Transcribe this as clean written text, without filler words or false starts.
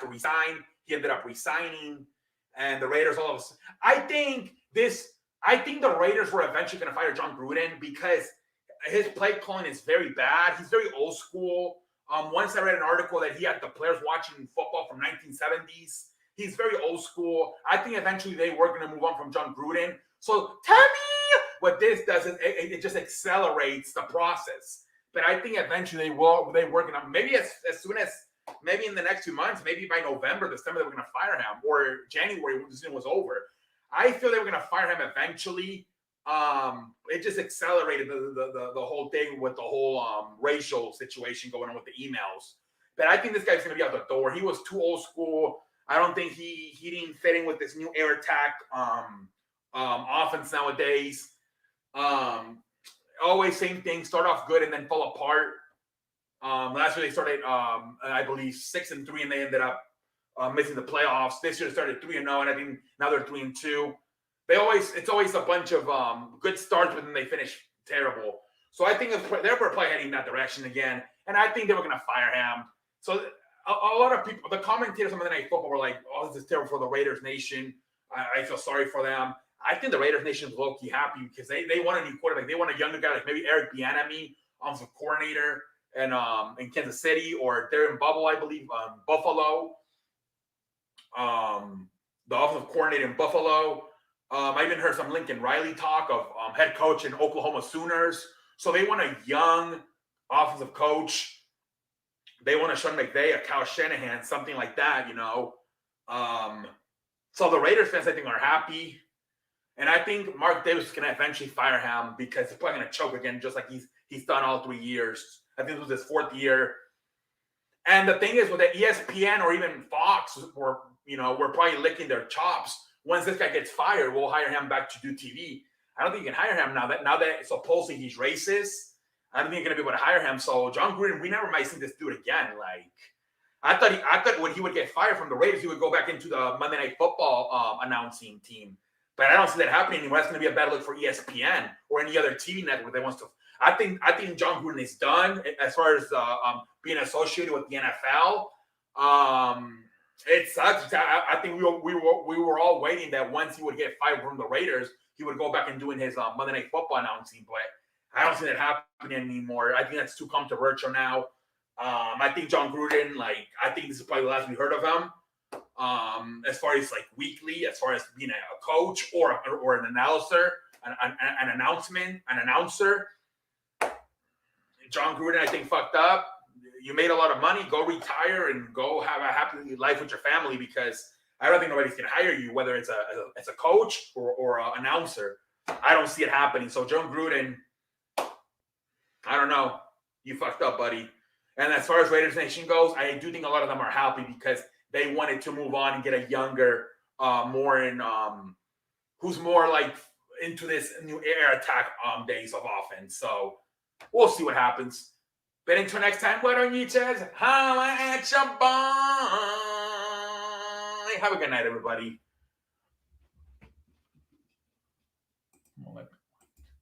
to resign. He ended up resigning, and the Raiders all of a sudden. I think the Raiders were eventually going to fire John Gruden because his play calling is very bad. He's very old school. Once I read an article that he had the players watching football from 1970s. He's very old school. I think eventually they were going to move on from John Gruden. So tell me what this does is it just accelerates the process. But I think eventually they're working on maybe as soon as maybe in the next 2 months, maybe by November, December, they were going to fire him, or January when the season was over. I feel they were going to fire him eventually. It just accelerated the whole thing with the whole racial situation going on with the emails. But I think this guy's going to be out the door. He was too old school. I don't think he didn't fit in with this new air attack offense nowadays. Always same thing. Start off good and then fall apart. Last year they started, I believe, 6-3, and they ended up missing the playoffs. This year they started 3-0, and I think now they're 3-2. It's always a bunch of good starts, but then they finish terrible. So I think they're probably heading in that direction again, and I think they were going to fire him. So a lot of people, the commentators on Monday Night Football were like, "Oh, this is terrible for the Raiders Nation. I feel sorry for them." I think the Raiders Nation is low-key happy because they want a new quarterback. They want a younger guy like maybe Eric Bieniemy, offensive coordinator, and in Kansas City, or they're in Bubble, I believe, Buffalo. The offensive coordinator in Buffalo. I even heard some Lincoln Riley talk of head coach in Oklahoma Sooners. So they want a young offensive coach. They want a Sean McVay, a Kyle Shanahan, something like that, you know. So the Raiders fans, I think, are happy. And I think Mark Davis is going to eventually fire him because he's probably going to choke again, just like he's done all 3 years. I think this was his 4th year. And the thing is, with the ESPN or even Fox, were probably licking their chops. Once this guy gets fired, we'll hire him back to do TV. I don't think you can hire him now that supposedly he's racist. I don't think you're going to be able to hire him. So John Gruden, we never might see this dude again. Like, I thought when he would get fired from the Raiders, he would go back into the Monday Night Football announcing team. But I don't see that happening anymore. That's going to be a bad look for ESPN or any other TV network that wants to. I think John Gruden is done as far as being associated with the NFL. It sucks. I think we were all waiting that once he would get fired from the Raiders, he would go back and doing his Monday Night Football announcing. But I don't see that happening anymore. I think that's too controversial now. I think John Gruden, I think this is probably the last we heard of him. As far as weekly, as far as being a coach or an announcer, an announcer. John Gruden, I think, fucked up. You made a lot of money. Go retire and go have a happy life with your family, because I don't think nobody's going to hire you, whether it's a coach or an announcer. I don't see it happening. So John Gruden, I don't know. You fucked up, buddy. And as far as Raiders Nation goes, I do think a lot of them are happy because they wanted to move on and get a younger, who's more into this new air attack days of offense. So we'll see what happens. But until next time, why don't you just holla at your boy? Have a good night, everybody.